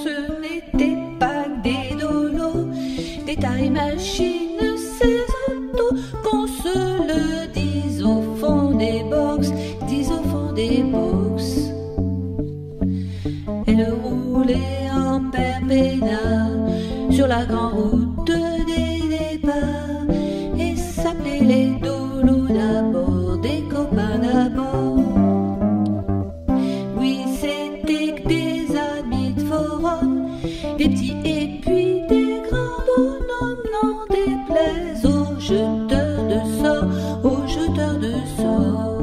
Ce n'était pas des dolos, des time machines, ces autos, qu'on se le dise au fond des box, dise au fond des box. Elle roulait en perpénal sur la grande route des départs et s'appelait les dolos d'abord, des copains d'abord. Oui, c'était que des amis de forum, des petits et puis des grands bonhommes, n'en déplaise aux jeteurs de sorts, aux jeteurs de sorts.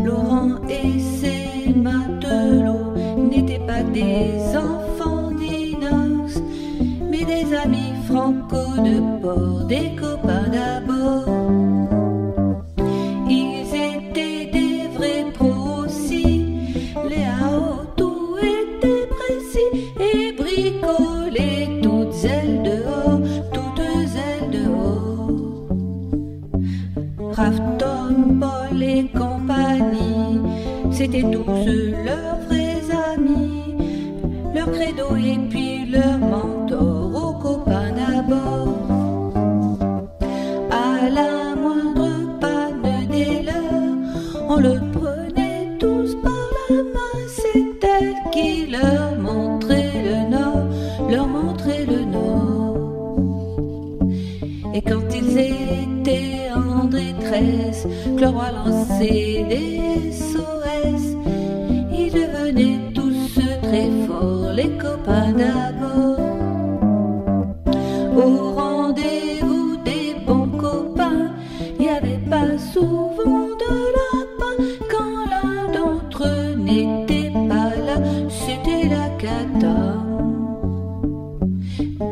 Laurent et ses matelots n'étaient pas des enfants d'inox, mais des amis franco de bord, des copains d'abord. Ils étaient des vrais pros aussi, les autos étaient précis et bricolaient toutes elles dehors, toutes elles dehors. Raph, Tom, Paul et compagnie, c'étaient tous leurs vrais amis, leur credo et puis leur mentor, aux copains d'abord. À la moindre panne des leurs, on le prenait tous par la main, c'est elle qui leur montrait le nord, leur montrait le nord. Et quand ils étaient en détresse, que le roi lançait des SOS, ils devenaient tous très forts, les copains d'abord. Au rendez-vous des bons copains, il n'y avait pas souvent de lapin. Quand l'un d'entre eux n'était pas là, c'était la cata.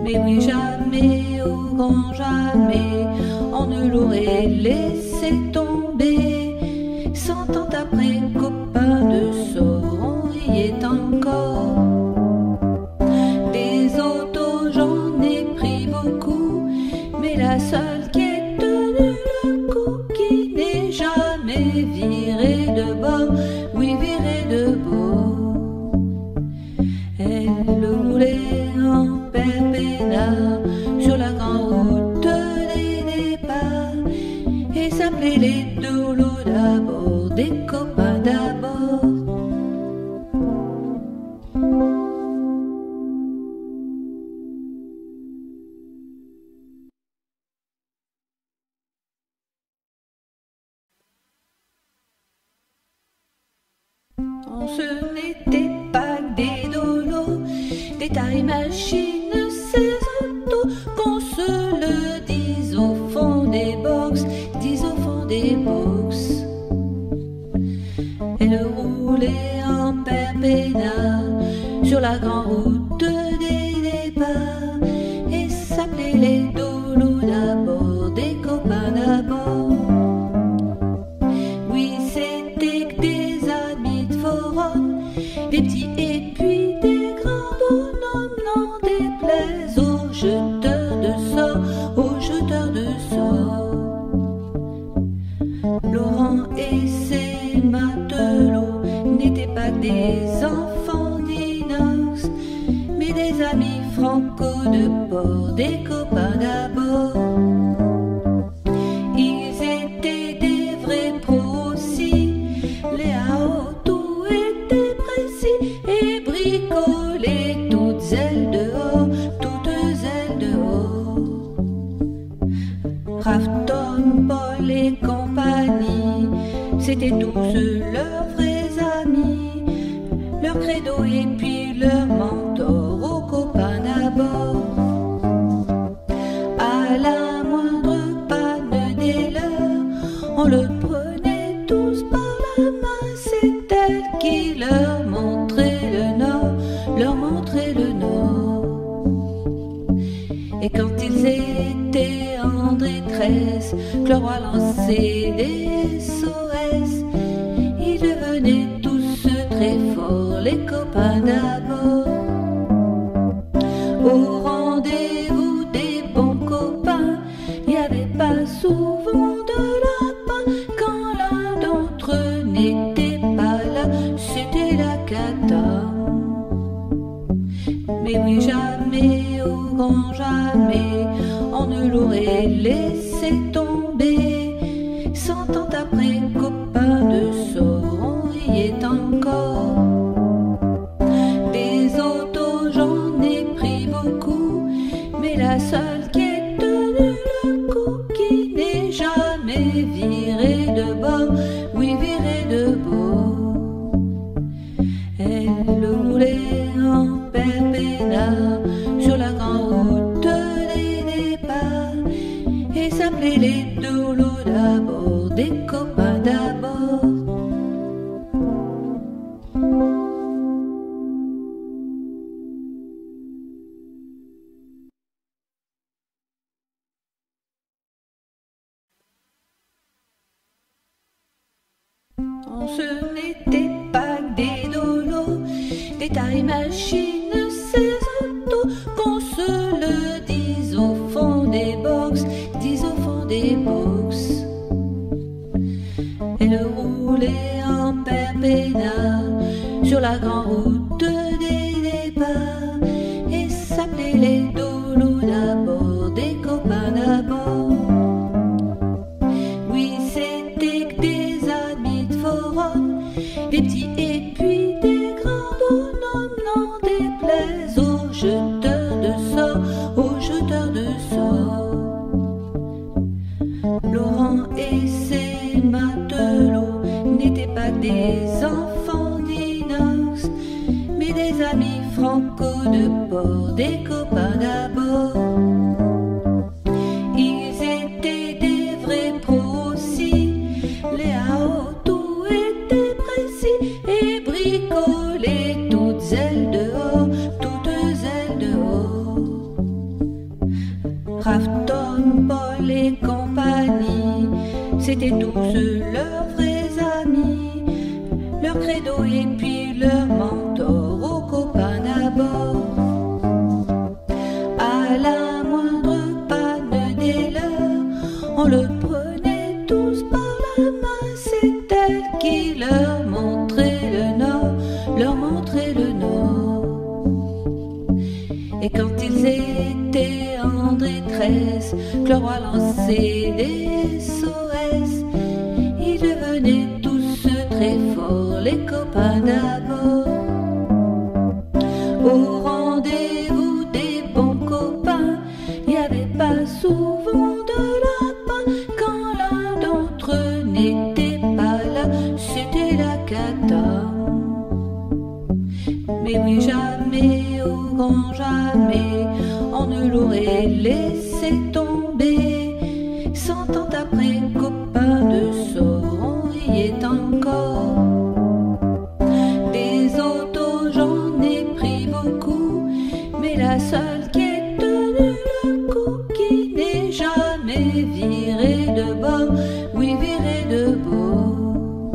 Mais oui, jamais, au grand jamais, on ne l'aurait laissé tomber. 100 ans après, copains de sort, on riait encore. Des autos, j'en ai pris beaucoup, mais la seule qui ait tenu le coup, qui n'est jamais virée de bord, oui, virée de bord. Elle roulait en perpénal sur la grande route des départs et s'appelait les dolos d'abord, des copains d'abord. Ce n'était pas des dolos, des time machines, ces autos, qu'on se le dise au fond des box, dise au fond des box. Elle roulait en perpénal sur la grande route des départs et s'appelait les dolos d'abord, des copains d'abord. Oui, c'était que des amis de forum, des petits et puis des grands bonhommes, n'en déplaise aux jeteurs de sorts, aux jeteurs de sorts. Laurent et ses matelots n'étaient pas des enfants d'inox, mais des amis franco de bord, des copains d'abord. Ils étaient des vrais pros aussi, les autos étaient précis et bricolaient toutes elles dehors, toutes elles dehors. Raph, Tom, Paul et compagnie, c'étaient tous leurs vrais amis, leur credo et puis leur mentor, aux copains d'abord. À la moindre panne des leurs, on le prenait tous par la main, c'est elle qui leur montrait le nord, leur montrait le nord. Et quand ils étaient en détresse, que le roi lançait des SOS, ils devenaient tous très forts, les copains d'abord. Au rendez-vous des bons copains, il n'y avait pas souvent de lapin. Quand l'un d'entre eux n'était pas là, c'était la cata. Mais oui, jamais, au grand jamais, on ne l'aurait laissé tomber. 100 ans après, copain de sort, on y est encore. Des autos, j'en ai pris beaucoup, mais la seule qui est tenue le coup, qui n'est jamais virée de bord, oui, virée de bord. Elle roulait en perpénard sur la grande route des départs et s'appelait les doulots d'abord, des copains d'abord. Ce n'était pas des dolos, des tailles machines, ces autos, qu'on se le dise au fond des box, dise au fond des box. Elle roulait en perpénard sur la grande route des départs et s'appelait les dolos d'abord, des copains d'abord. Oui, c'était que des amis de forum, des petits et puis des grands bonhommes, n'en déplaise aux jeteurs de sorts, aux jeteurs de sorts. Laurent et ses matelots n'étaient pas des enfants d'inox, mais des amis franco de port, des copains d'abord. Ils étaient des vrais pros aussi, les AO tout était précis et bricolaient toutes ailes dehors, toutes ailes dehors. Raph, Tom, Paul et compagnie, c'était tous leurs vrais amis, leur credo et puis leur mentor, aux copains d'abord. À la moindre panne des leurs, on le prenait tous par la main, c'est elle qui leur montrait le nord, leur montrait le nord. Et quand ils étaient en détresse, que le roi lançait des SOS, ils devenaient tous très forts, les copains d'abord. Au rendez-vous des bons copains, il n'y avait pas souvent de lapin. Quand l'un d'entre eux n'était pas là, c'était la cata. Mais oui, jamais, au grand jamais, on ne l'aurait laissé tomber. 100 ans après, copain de sort, on y est encore. Des autos, j'en ai pris beaucoup, mais la seule qui est tenue le coup, qui n'est jamais virée de bord, oui, virée de bord.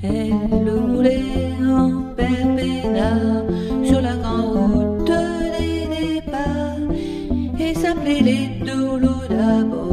Elle roulait en perpénard sur la grande route des départs et s'appelait les doulots d'abord.